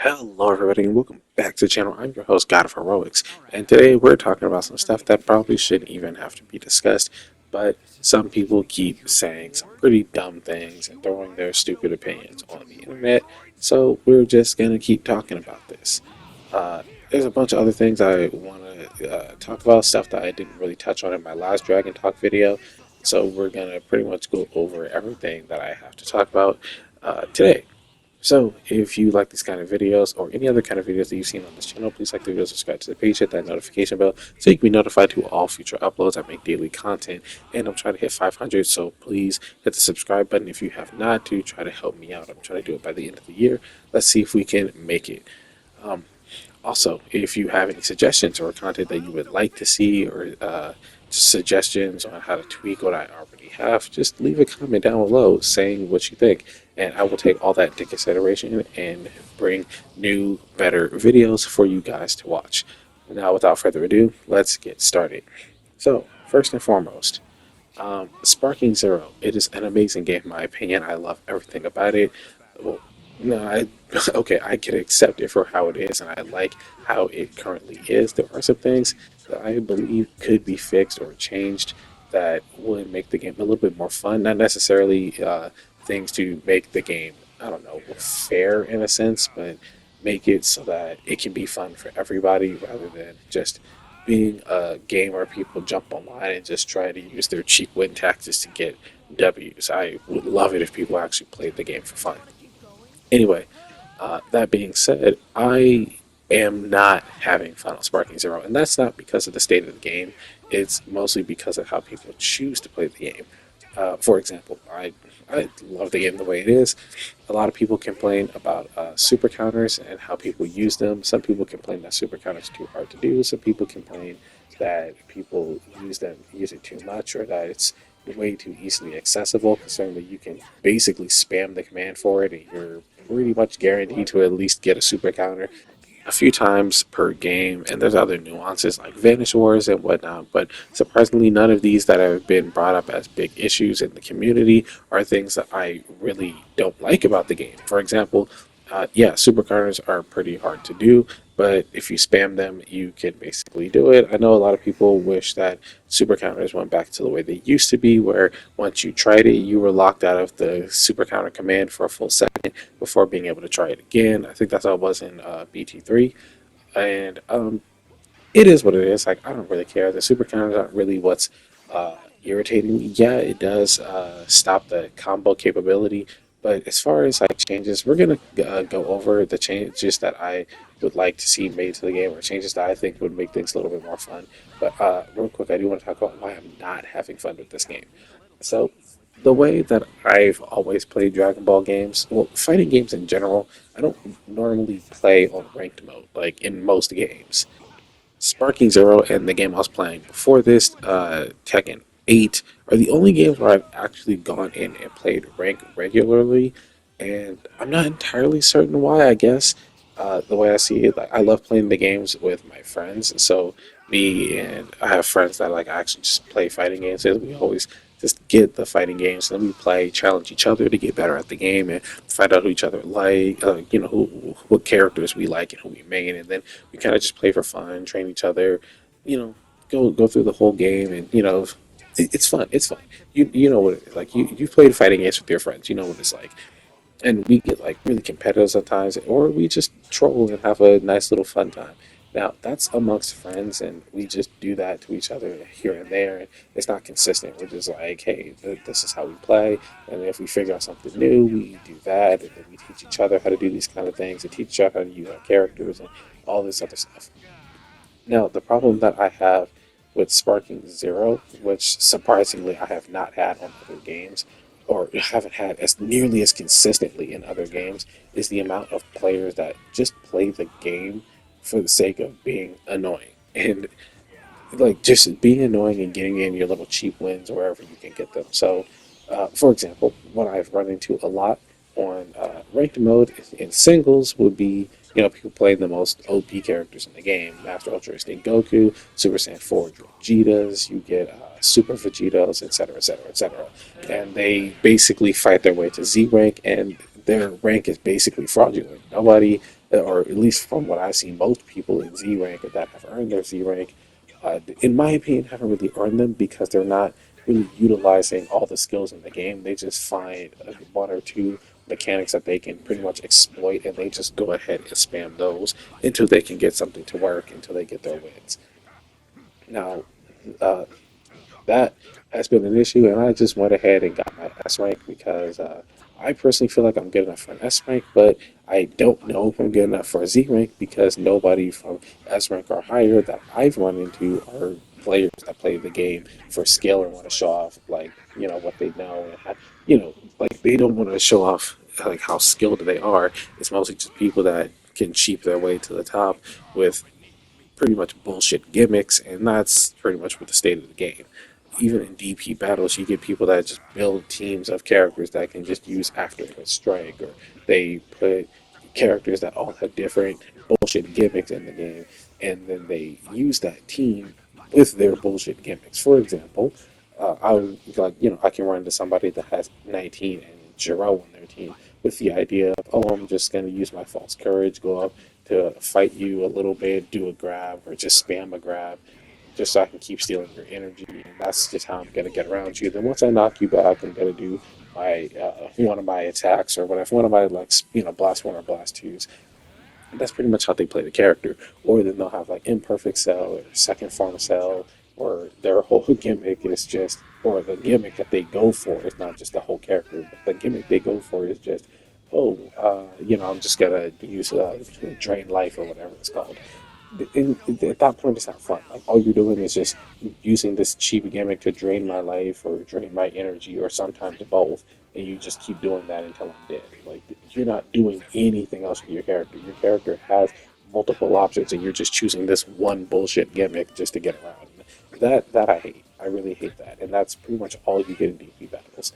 Hello, everybody, and welcome back to the channel. I'm your host, God of Heroics, and today we're talking about some stuff that probably shouldn't even have to be discussed, but some people keep saying some pretty dumb things and throwing their stupid opinions on the internet, so we're just gonna keep talking about this. Uh, there's a bunch of other things I want to talk about, stuff that I didn't really touch on in my last Dragon Talk video, so we're gonna pretty much go over everything that I have to talk about today. So, if you like these kind of videos or any other kind of videos that you've seen on this channel, please like the video, subscribe to the page, hit that notification bell so you can be notified to all future uploads. I make daily content and I'm trying to hit 500, so please hit the subscribe button if you have not to try to help me out. I'm trying to do it by the end of the year. Let's see if we can make it. Um, Also, if you have any suggestions or content that you would like to see or suggestions on how to tweak what I already have, just leave a comment down below saying what you think. And I will take all that into consideration and bring new, better videos for you guys to watch. Now, without further ado, let's get started. So, first and foremost, Sparking Zero. It is an amazing game, in my opinion. I love everything about it. Well, no, okay, I can accept it for how it is, and I like how it currently is. There are some things that I believe could be fixed or changed that would make the game a little bit more fun. Not necessarily things to make the game, I don't know, fair in a sense, but make it so that it can be fun for everybody rather than just being a game where people jump online and just try to use their cheap win tactics to get W's. I would love it if people actually played the game for fun. Anyway, that being said, I am not having fun on Sparking Zero, and that's not because of the state of the game. It's mostly because of how people choose to play the game. For example, I love the game the way it is. A lot of people complain about super counters and how people use them. Some people complain that super counters are too hard to do. Some people complain that people use it too much, or that it's way too easily accessible, considering that you can basically spam the command for it and you're pretty much guaranteed to at least get a super counter a few times per game, and there's other nuances like Vanish Wars and whatnot, but surprisingly, none of these that have been brought up as big issues in the community are things that I really don't like about the game. For example, yeah, super counters are pretty hard to do, but if you spam them, you can basically do it. I know a lot of people wish that super counters went back to the way they used to be, where once you tried it, you were locked out of the super counter command for a full second before being able to try it again. I think that's how it was in BT3, and it is what it is. Like, I don't really care. The super counters aren't really what's irritating me. Yeah, it does stop the combo capability, but as far as like changes, we're gonna go over the changes that I would like to see made to the game, or changes that I think would make things a little bit more fun. But real quick, I do want to talk about why I'm not having fun with this game. So, the way that I've always played Dragon Ball games, well, fighting games in general, I don't normally play on ranked mode, like in most games. Sparking Zero and the game I was playing before this, Tekken 8, are the only games where I've actually gone in and played rank regularly. And I'm not entirely certain why, I guess. The way I see it, like, I love playing the games with my friends. So me and I have friends that like actually just play fighting games. And we always just get the fighting games and then we play, challenge each other to get better at the game and find out who each other like, what characters we like and who we main, and then we kind of just play for fun, train each other, you know, go through the whole game, and it's fun. It's fun. You know what it is like. You've played fighting games with your friends. You know what it's like, and we get like really competitive sometimes, or we just troll and have a nice little fun time. Now that's amongst friends, and we just do that to each other here and there. And it's not consistent. We're just like, hey, this is how we play, and if we figure out something new, we do that, and then we teach each other how to do these kind of things, and teach each other how to use our characters and all this other stuff. Now the problem that I have with Sparking Zero, which surprisingly I have not had on other games, or haven't had as nearly as consistently in other games, is the amount of players that just play the game for the sake of being annoying. And like just being annoying and getting in your little cheap wins wherever you can get them. So, for example, what I've run into a lot on ranked mode in singles would be, people playing the most OP characters in the game: Master Ultra Instinct Goku, Super Saiyan 4 Vegetas, you get Super Vegetos, etc., etc., etc. And they basically fight their way to Z rank, and their rank is basically fraudulent. Nobody or at least from what I've seen, most people in Z rank that have earned their Z rank, in my opinion, haven't really earned them because they're not really utilizing all the skills in the game. They just find one or two mechanics that they can pretty much exploit, and they just go ahead and spam those until they can get something to work, until they get their wins. Now, uh, that has been an issue, and I just went ahead and got my S rank because I personally feel like I'm good enough for an S rank, but I don't know if I'm good enough for a Z rank because nobody from S rank or higher that I've run into are players that play the game for skill or want to show off like what they know and like they don't want to show off like how skilled they are. It's mostly just people that can cheap their way to the top with pretty much bullshit gimmicks, and that's pretty much what the state of the game. Even in DP battles, you get people that just build teams of characters that can just use after a strike, or they put characters that all have different bullshit gimmicks in the game, and then they use that team with their bullshit gimmicks. For example, I would like I can run into somebody that has 19 and Jiro on their team with the idea of, oh, I'm just going to use my false courage, go up to fight you a little bit, do a grab, or just spam a grab, just so I can keep stealing your energy. And that's just how I'm going to get around you. Then once I knock you back, I'm going to do my one of my attacks or whatever, one of my like blast one or blast twos. And that's pretty much how they play the character. Or then they'll have like imperfect cell or second form cell, or their whole gimmick is just, or the gimmick that they go for is not just the whole character, but the gimmick they go for is just, oh, I'm just gonna use drain life or whatever it's called. At that point, it's not fun. Like all you're doing is just using this cheap gimmick to drain my life or drain my energy, or sometimes both, and you just keep doing that until I'm dead. Like you're not doing anything else with your character. Your character has multiple options, and you're just choosing this one bullshit gimmick just to get around. That I hate. I really hate that, and that's pretty much all you get in DP battles.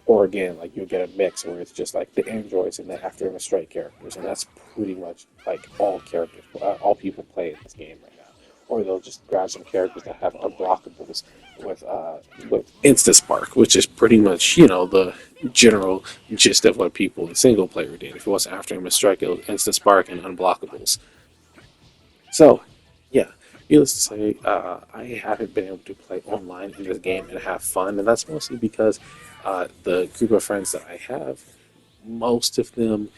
Or again, like you'll get a mix where it's just like the androids and the after and strike characters, and that's pretty much like all characters, all people play in this game right now. Or they'll just grab some characters that have unblockables with Insta Spark, which is pretty much the general gist of what people in single player did. If it wasn't after him a strike, it was Insta Spark and unblockables. So, yeah, needless to say, I haven't been able to play online in this game and have fun, and that's mostly because the group of friends that I have, most of them,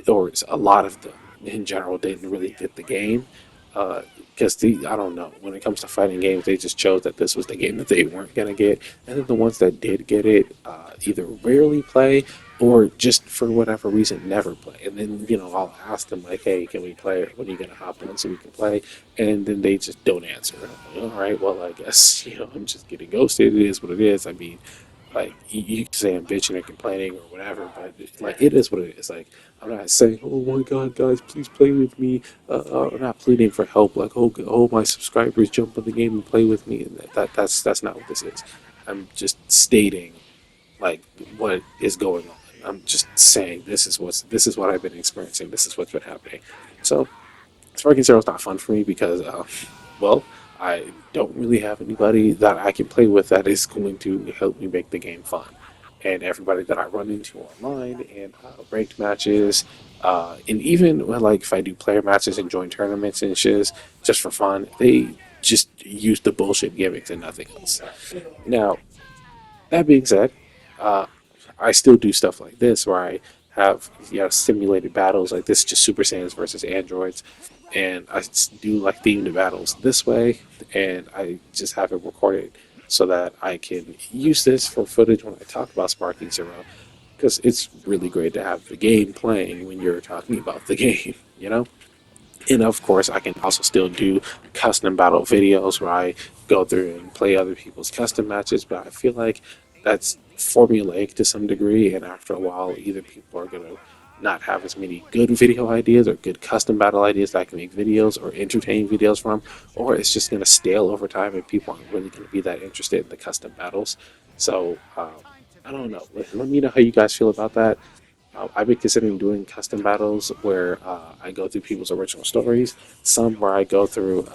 or a lot of them in general, didn't really get the game. Because I don't know, when it comes to fighting games, they just chose that this was the game that they weren't gonna get, and then the ones that did get it either rarely play or just for whatever reason never play. And then I'll ask them like, "Hey, can we play? Or when are you gonna hop on so we can play?" And then they just don't answer. I'm like, all right, well I guess I'm just getting ghosted. It is what it is. I mean, like you can say I'm bitching or complaining or whatever, but like it is what it is. Like I'm not saying, oh my god, guys, please play with me. I'm not pleading for help. Like oh my subscribers, jump on the game and play with me. And that's not what this is. I'm just stating like what is going on. I'm just saying this is what I've been experiencing. This is what's been happening. So Sparking Zero is not fun for me because, well, I don't really have anybody that I can play with that is going to help me make the game fun. And everybody that I run into online and ranked matches, and even when like if I do player matches and join tournaments and shit, just for fun, they just use the bullshit gimmicks and nothing else. Now, that being said, uh, I still do stuff like this where I have simulated battles like this, just Super Saiyans versus androids, and I do like themed battles this way, and I just have it recorded so that I can use this for footage when I talk about Sparking Zero, because it's really great to have the game playing when you're talking about the game, you know. And of course, I can also still do custom battle videos where I go through and play other people's custom matches, but I feel like that's formulaic to some degree, and after a while, either people are going to not have as many good video ideas or good custom battle ideas that I can make videos or entertaining videos from, or it's just going to stale over time and people aren't really going to be that interested in the custom battles. So, I don't know. Let me know how you guys feel about that. I've been considering doing custom battles where I go through people's original stories. Some where I go through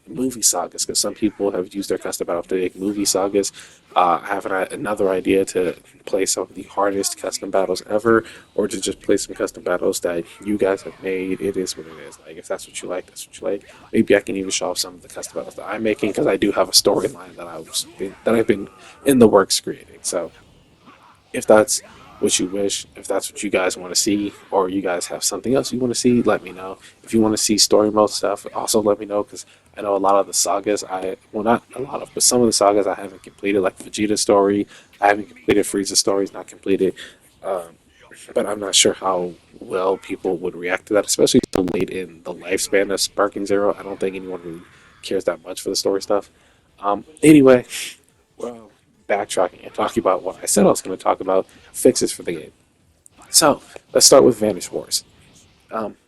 movie sagas, because some people have used their custom battle to make movie sagas. I have another idea to play some of the hardest custom battles ever, or to just play some custom battles that you guys have made. It is what it is. Like, if that's what you like, that's what you like. Maybe I can even show off some of the custom battles that I'm making, because I do have a storyline that I've been in the works creating. So if that's what you wish, if that's what you guys want to see, or you guys have something else you want to see, let me know. If you want to see story mode stuff, also let me know, because I know a lot of the sagas well, not a lot of, but some of the sagas I haven't completed, like Vegeta story. I haven't completed Frieza stories, not completed. Um, but I'm not sure how well people would react to that, especially so late in the lifespan of Sparking Zero. I don't think anyone really cares that much for the story stuff. Anyway, well, backtracking and talking about what I said I was going to talk about, fixes for the game. So let's start with Vanish Wars.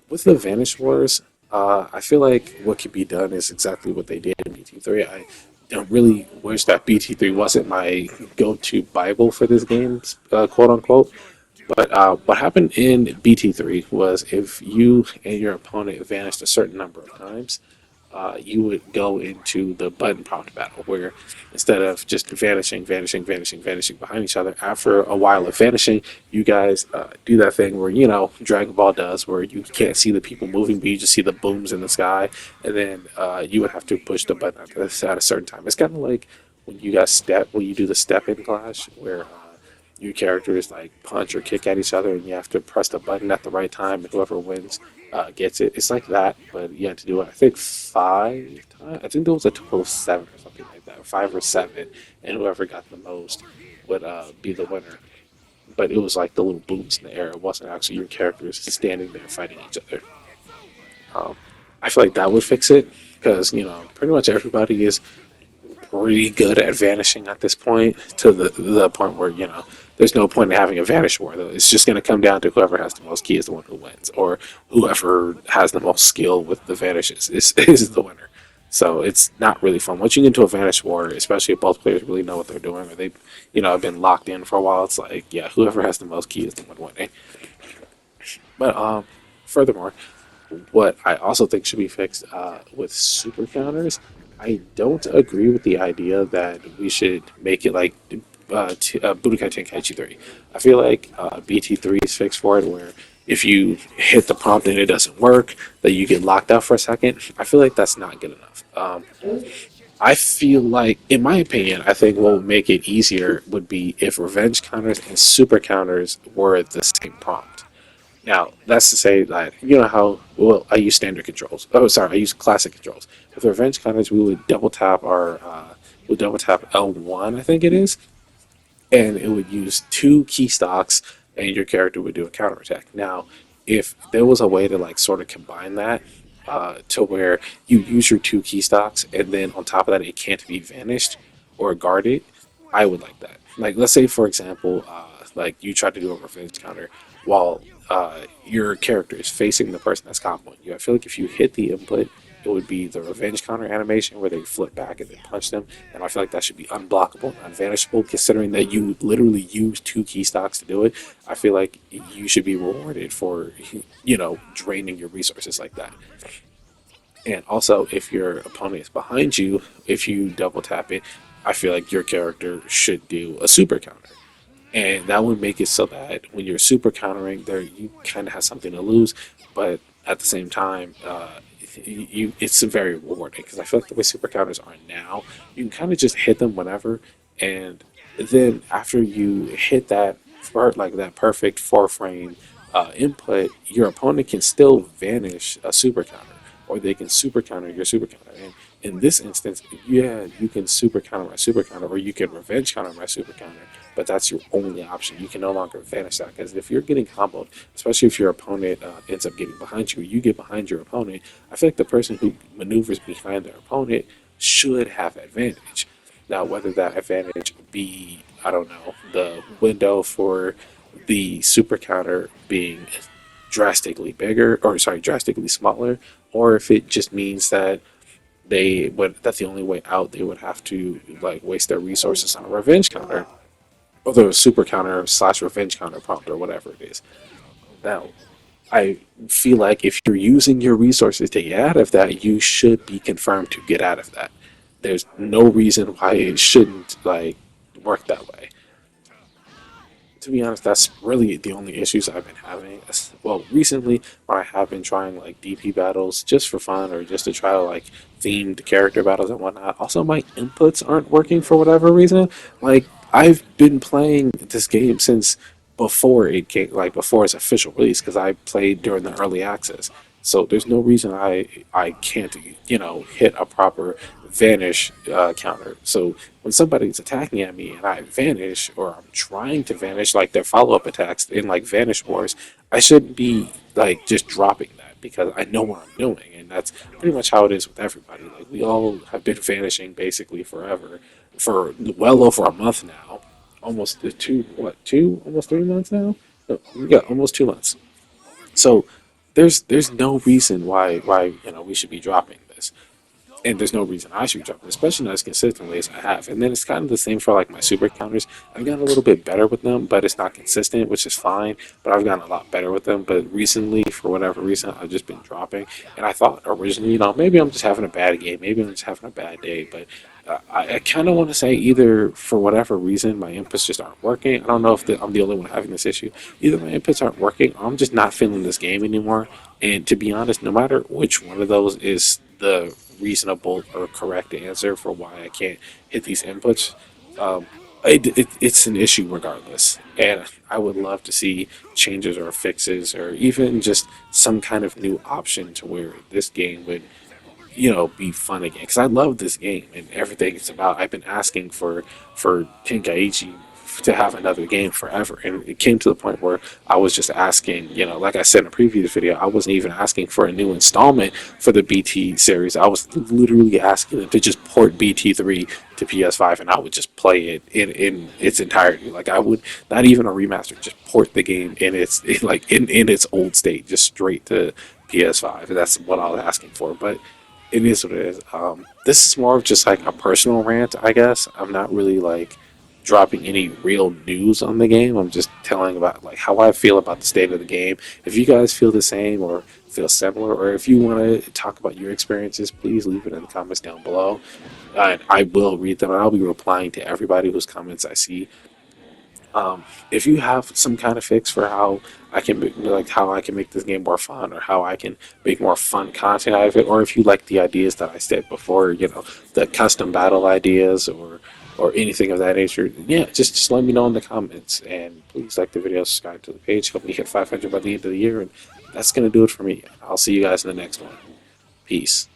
With the Vanish Wars, I feel like what could be done is exactly what they did in BT3. I don't really wish that BT3 wasn't my go-to Bible for this game, quote unquote. But what happened in BT3 was if you and your opponent vanished a certain number of times, you would go into the button prompt battle where instead of just vanishing behind each other, after a while of vanishing, you guys do that thing where, Dragon Ball does, where you can't see the people moving, but you just see the booms in the sky, and then you would have to push the button at a certain time. It's kind of like when you do the step in clash, where your characters like punch or kick at each other, and you have to press the button at the right time, and whoever wins gets it. It's like that, but you had to do it. I think 5 times. I think there was a total of 7 or something like that, 5 or 7, and whoever got the most would be the winner. But it was like the little booms in the air. It wasn't actually your characters standing there fighting each other. Um, I feel like that would fix it because pretty much everybody is pretty good at vanishing at this point, to the point where there's no point in having a vanish war. Though it's just going to come down to whoever has the most key is the one who wins, or whoever has the most skill with the vanishes is the winner. So it's not really fun once you get into a vanish war, especially if both players really know what they're doing, or they have been locked in for a while. It's like, yeah, whoever has the most key is the one winning. But furthermore, what I also think should be fixed with super counters, I don't agree with the idea that we should make it like Budokai Tenkaichi 3. I feel like BT3 is fixed for it, where if you hit the prompt and it doesn't work, that you get locked out for a second. I feel like that's not good enough. I feel like, in my opinion, I think what would make it easier would be if revenge counters and super counters were the same prompt. Now, that's to say that, how, well, I use standard controls. Oh, sorry, I use classic controls. With revenge counters, we would double tap L1, I think it is, and it would use 2 keystocks, and your character would do a counterattack. Now, if there was a way to, like, sort of combine that, to where you use your 2 keystocks, and then on top of that, it can't be vanished or guarded, I would like that. Like, let's say, for example, like you try to do a revenge counter while your character is facing the person that's comboing you. I feel like if you hit the input, it would be the revenge counter animation where they flip back and then punch them. And I feel like that should be unblockable and unvanishable, considering that you literally use 2 keystocks to do it. I feel like you should be rewarded for, draining your resources like that. And also, if your opponent is behind you, if you double tap it, I feel like your character should do a super counter. And that would make it so that when you're super countering, there you kind of have something to lose, but at the same time, it's very rewarding, because I feel like the way super counters are now, you can kind of just hit them whenever, and then after you hit that like that perfect 4 frame input, your opponent can still vanish a super counter, or they can super counter your super counter. And in this instance, yeah, you can super counter my super counter, or you can revenge counter my super counter, but that's your only option. You can no longer vanish that, because if you're getting comboed, especially if your opponent ends up getting behind you, you get behind your opponent, I feel like the person who maneuvers behind their opponent should have advantage. Now, whether that advantage be, I don't know, the window for the super counter being drastically bigger, or sorry, drastically smaller, or if it just means that that's the only way out, they would have to like waste their resources on a revenge counter, or the super counter slash revenge counter prompt, or whatever it is. Now, I feel like if you're using your resources to get out of that, you should be confirmed to get out of that. There's no reason why it shouldn't like work that way. To be honest, that's really the only issues I've been having. Well, recently, when I have been trying like DP battles just for fun or just to try to like themed character battles and whatnot. Also, my inputs aren't working for whatever reason. Like, I've been playing this game since before it came, like before its official release, because I played during the early access. So there's no reason I can't hit a proper vanish counter. So when somebody's attacking at me and I vanish or I'm trying to vanish, like their follow up attacks in like Vanish Wars, I shouldn't be like just dropping that because I know what I'm doing, and that's pretty much how it is with everybody. Like we all have been vanishing basically forever for well over a month now, almost almost 3 months now. No, yeah, almost 2 months. So there's no reason why we should be dropping this, and there's no reason I should be dropping, it, especially not as consistently as I have. And then it's kind of the same for like my super counters. I've gotten a little bit better with them, but it's not consistent, which is fine. But I've gotten a lot better with them. But recently, for whatever reason, I've just been dropping. And I thought originally, maybe I'm just having a bad game, maybe I'm just having a bad day, but. I kind of want to say either for whatever reason my inputs just aren't working. I don't know if I'm the only one having this issue. Either my inputs aren't working or I'm just not feeling this game anymore. And to be honest, no matter which one of those is the reasonable or correct answer for why I can't hit these inputs, um, it's an issue regardless. And I would love to see changes or fixes or even just some kind of new option to where this game would be fun again. Because I love this game and everything it's about. I've been asking for Tenkaichi to have another game forever, and it came to the point where I was just asking. Like I said in a previous video, I wasn't even asking for a new installment for the BT series. I was literally asking them to just port BT3 to PS5, and I would just play it in its entirety. Like I would not even a remaster, just port the game in in its old state, just straight to PS5. That's what I was asking for, but it is what it is. This is more of just like a personal rant, I guess. I'm not really like dropping any real news on the game. I'm just telling about like how I feel about the state of the game. If you guys feel the same or feel similar, or if you want to talk about your experiences, please leave it in the comments down below. And I will read them, and I'll be replying to everybody whose comments I see. If you have some kind of fix for how how I can make this game more fun, or how I can make more fun content out of it, or if you like the ideas that I said before, the custom battle ideas or anything of that nature, yeah, just let me know in the comments. And please like the video, subscribe to the page, help me hit 500 by the end of the year, and that's gonna do it for me. I'll see you guys in the next one. Peace.